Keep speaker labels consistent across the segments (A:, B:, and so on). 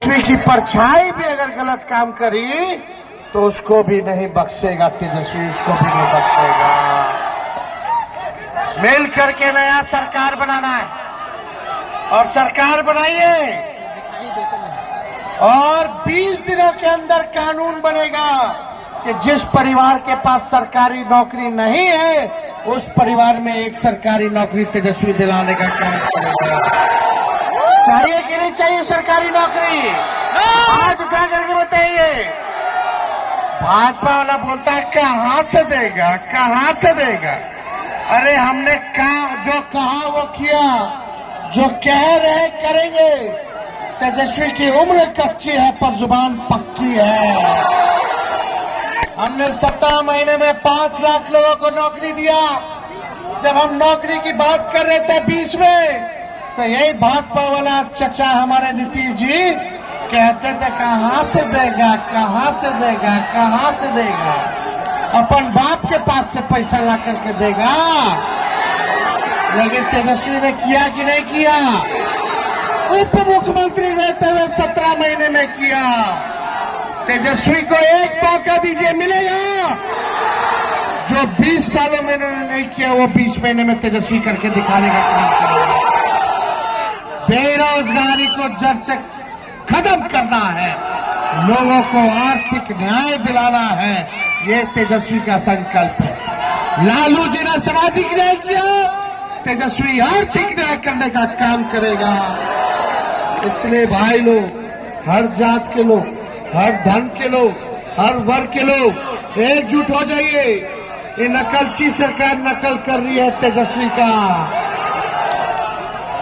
A: तेजस्वी की परछाई भी अगर गलत काम करी तो उसको भी नहीं बख्शेगा तेजस्वी, उसको भी नहीं बख्शेगा। मिल करके नया सरकार बनाना है और सरकार बनाइए और 20 दिनों के अंदर कानून बनेगा कि जिस परिवार के पास सरकारी नौकरी नहीं है उस परिवार में एक सरकारी नौकरी तेजस्वी दिलाने का काम करेगा। चाहिए कि नहीं चाहिए सरकारी नौकरी? हाथ उठा करके बताइए। भाजपा वाला बोलता है कहां से देगा, कहां से देगा। अरे हमने जो कहा वो किया, जो कह रहे करेंगे। तेजस्वी की उम्र कच्ची है पर जुबान पक्की है। हमने 17 महीने में 5 लाख लोगों को नौकरी दिया। जब हम नौकरी की बात कर रहे थे 20 में, तो यही भाजपा वाला चचा हमारे नीतीश जी कहते थे कहां से देगा, कहां से देगा, कहां से देगा। अपन बाप के पास से पैसा ला करके देगा। लेकिन तेजस्वी ने किया कि नहीं किया? उप मुख्यमंत्री रहते हुए 17 महीने में किया। तेजस्वी को एक मौका दीजिए, मिलेगा। जो 20 सालों में इन्होंने नहीं किया वो 20 महीने में तेजस्वी करके दिखाने का काम करेगा। बेरोजगारी को जड़ से खत्म करना है, लोगों को आर्थिक न्याय दिलाना है, ये तेजस्वी का संकल्प है। लालू जी ने सामाजिक न्याय किया, तेजस्वी आर्थिक न्याय करने का काम करेगा। इसलिए भाई लोग, हर जात के लोग, हर धर्म के लोग, हर वर्ग के लोग एकजुट हो जाइए। ये नकलची सरकार नकल कर रही है तेजस्वी का।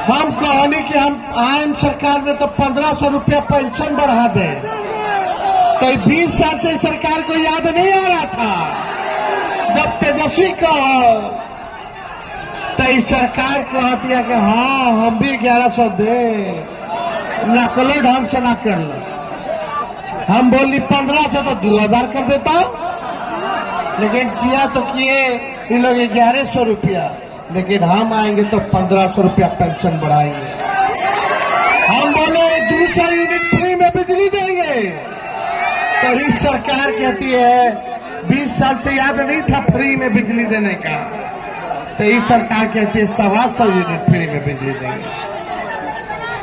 A: हम कहानी कि हम आए सरकार में तो 1500 रुपया पेंशन बढ़ा दें, तो 20 साल से सरकार को याद नहीं आ रहा था। जब तेजस्वी को तो इस सरकार कहती है कि हाँ हम भी 1100 दे, नकलो ढंग से ना कर लस। हम बोली 1500 तो 2000 कर देता हूं, लेकिन किया तो किए इन लोग 1100 रुपया। लेकिन हम आएंगे तो 1500 रुपया पेंशन बढ़ाएंगे। हम बोले 200 यूनिट फ्री में बिजली देंगे, तो इस सरकार कहती है 20 साल से याद नहीं था फ्री में बिजली देने का, तो इस सरकार कहती है 125 यूनिट फ्री में बिजली देंगे।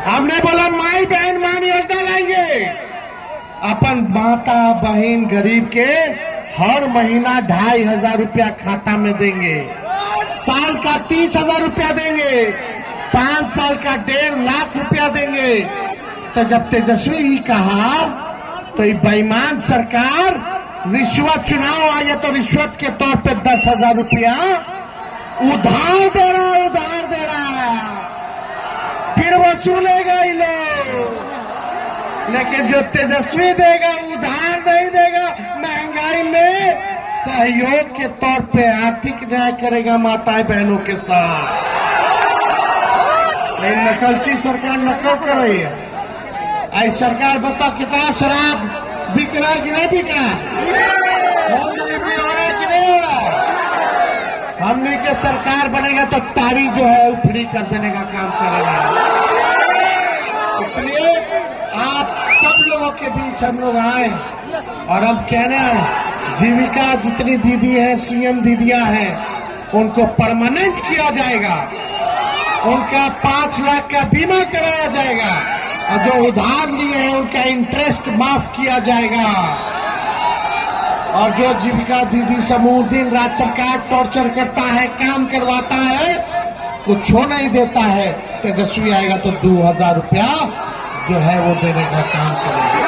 A: हमने बोला माई बहन मान योजना लाएंगे, अपन माता बहन गरीब के हर महीना 2500 रुपया खाता में देंगे, साल का 30,000 रुपया देंगे, 5 साल का 1.5 लाख रुपया देंगे। तो जब तेजस्वी ही कहा तो ये बेईमान सरकार रिश्वत, चुनाव आ गया तो रिश्वत के तौर पे 10,000 रुपया उधार दे रहा है, फिर वसूलेगा ये लोग। लेकिन जो तेजस्वी देगा उधार नहीं देगा, महंगाई में सहयोग के तौर पे आर्थिक न्याय करेगा माताएं बहनों के साथ। लेकिन नकलची सरकार नकल कर रही है। ऐसी सरकार बताओ कितना शराब बिक रहा है कि नहीं बिक रहा है, होम डिलीवरी हो रहा है कि नहीं हो रहा है। हमने के सरकार बनेगा तो तारी जो है वो फ्री कर देने का काम करेगा। इसलिए आप सब लोगों के बीच हम लोग आए और हम कहने आए, जीविका जितनी दीदी है, सीएम दीदियां हैं, उनको परमानेंट किया जाएगा, उनका 5 लाख का बीमा कराया जाएगा और जो उधार लिए हैं उनका इंटरेस्ट माफ किया जाएगा। और जो जीविका दीदी समूह दिन रात सरकार टॉर्चर करता है, काम करवाता है, कुछ हो नहीं देता है, तेजस्वी आएगा तो 2000 रुपया जो है वो देने का काम करेगा।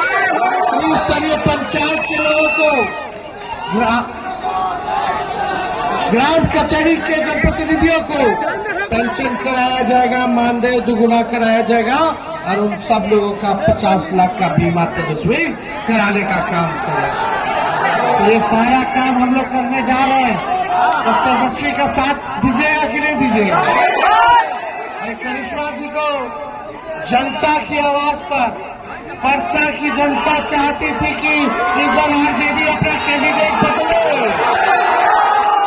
A: तो इस तरह पंचायत के लोगों को, ग्राम कचहरी के जनप्रतिनिधियों को पेंशन कराया जाएगा, मानदेय दुगुना कराया जाएगा और उन सब लोगों का 50 लाख का बीमा तेजस्वी कराने का काम करेगा। तो ये सारा काम हम लोग करने जा रहे हैं, तो तेजस्वी का साथ दीजिएगा कि नहीं दीजिएगा? करिश्मा जी को जनता की आवाज पर परसा की जनता चाहती थी कि इस बार आरजेडी अपना कैंडिडेट बदले,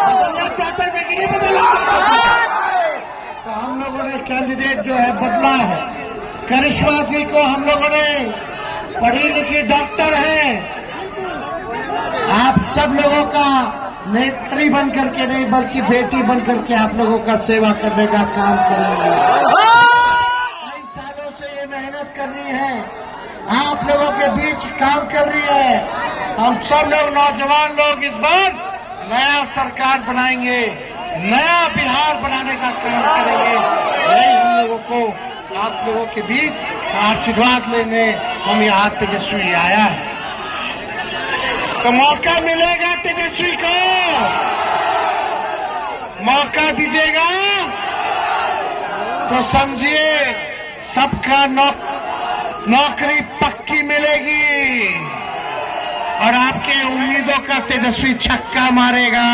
A: बदलना चाहते थे कि नहीं बदलना चाहते थे? तो हम लोगों ने कैंडिडेट जो है बदला है। करिश्मा जी को हम लोगों ने यानी कि डॉक्टर हैं, आप सब लोगों का नेत्री बन करके नहीं बल्कि बेटी बन करके आप लोगों का सेवा करने का काम करेंगे। कई सालों से ये मेहनत कर रही है, आप लोगों के बीच काम कर रही है। हम सब लोग नौजवान लोग इस बार नया सरकार बनाएंगे, नया बिहार बनाने का काम करेंगे। यही हम लोगों को आप लोगों के बीच आशीर्वाद लेने हम यहाँ तेजस्वी आया है। तो मौका मिलेगा तेजस्वी को, मौका दीजिएगा तो समझिए सबका नौकरी पक्की मिलेगी और आपके उम्मीदों का तेजस्वी छक्का मारेगा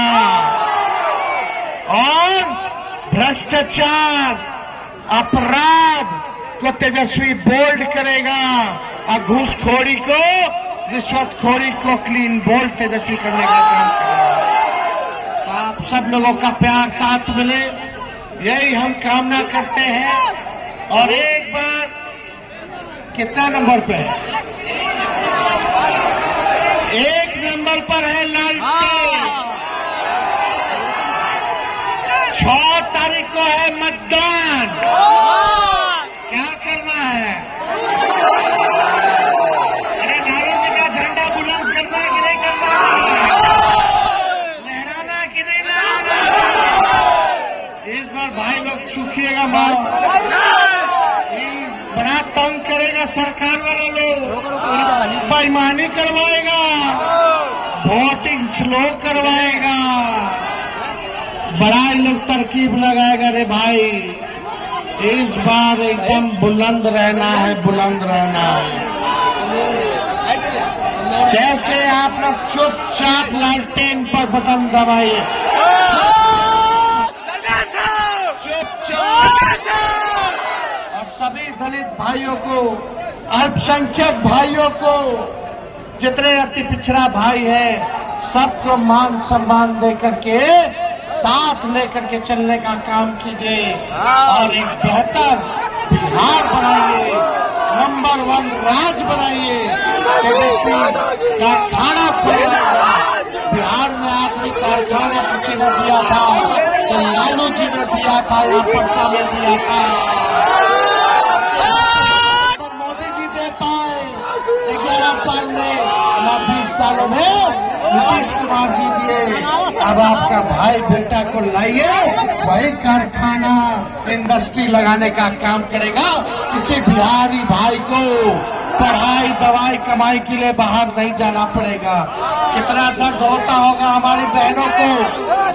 A: और भ्रष्टाचार अपराध को तेजस्वी बोल्ड करेगा और घूसखोरी को, रिश्वतखोरी को क्लीन बोल्ड तेजस्वी करने का काम करेगा। तो आप सब लोगों का प्यार साथ मिले, यही हम कामना करते हैं। और एक बार कितना नंबर पे है? 1 नंबर पर है लालटेन। 6 तारीख को है मतदान। क्या करना है? अरे लालू जी का झंडा बुलंद करना है कि नहीं करना है? लहराना है कि नहीं लहराना? इस बार भाई लोग चूकिएगा मास्क, बड़ा तंग करेगा सरकार वाला लोग, बेईमानी करवाएगा, वोटिंग स्लो करवाएगा, बड़ा लोग तरकीब लगाएगा। रे भाई इस बार एकदम बुलंद रहना है, बुलंद रहना है। जैसे आप लोग चुपचाप लालटेन पर बटन दबाइए, चुपचाप। और सभी दलित भाइयों को, अल्पसंख्यक भाइयों को, जितने अति पिछड़ा भाई है, सबको मान सम्मान देकर के साथ लेकर के चलने का काम कीजिए और एक बेहतर बिहार बनाइए, नंबर 1 राज्य बनाइए। कारखाना खुलवाएगा बिहार में, आखिरी कारखाना किसी ने दिया था तो लालू जी ने दिया था, या परसा में दिया था। मोदी जी दे पाए 11 साल में, 20 सालों में नीतीश कुमार जी दिए। अब आपका भाई बेटा को लाइए, वही कारखाना इंडस्ट्री लगाने का काम करेगा। किसी बिहारी भाई को पढ़ाई दवाई कमाई के लिए बाहर नहीं जाना पड़ेगा। कितना दर्द होता होगा हमारी बहनों को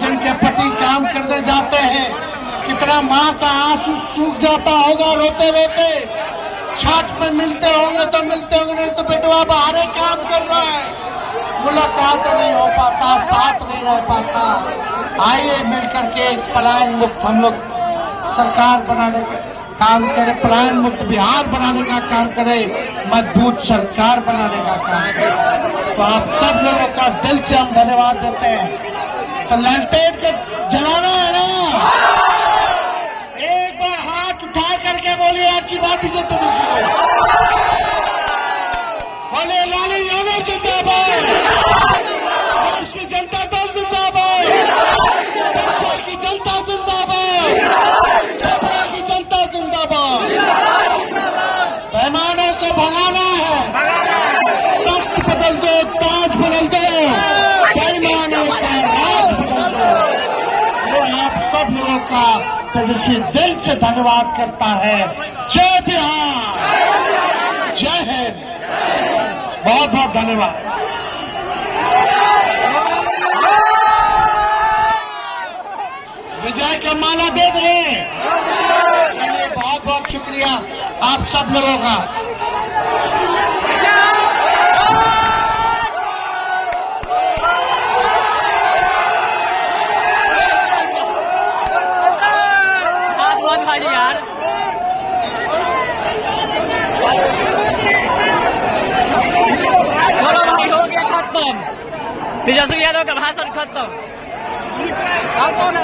A: जिनके पति काम करने जाते हैं, कितना माँ का आंसू सूख जाता होगा रोते रोते। छठ में मिलते होंगे तो मिलते होंगे, नहीं तो बेटवा बाहर काम कर रहा है, मुलाकात नहीं हो पाता, साथ नहीं रह पाता। आइए मिलकर के एक पलायन मुक्त हम लोग सरकार बनाने का काम करें, पलायन मुक्त बिहार बनाने का काम करें, मजबूत सरकार बनाने का काम करें। तो आप सब लोगों का दिल से हम धन्यवाद देते हैं। तो लालटेन को जलाना है ना, एक बार हाथ उठा करके बोलिए आशीर्वाद दीजिए तेजस्वी को, बोलिए लालू यादव जिंदाबाद, राष्ट्रीय जनता दल जिंदाबाद, बक्सर की जनता जिंदाबाद, छपरा की जनता जिंदाबाद। पैमानों को भगाना है, तख्त बदल दो, ताज बदल दो, पैमानों का राज बदल दो। ये आप सब लोगों का तेजस्वी दिल से धन्यवाद करता है। जय बिहार, जय हिंद, बहुत बहुत धन्यवाद। विजय का माला दे दें, बहुत बहुत शुक्रिया आप सब लोगों का।
B: यार चलो भाई, हो गया खत्म, तेजस्वी यादव का भाषण खत्म। आप कौन है?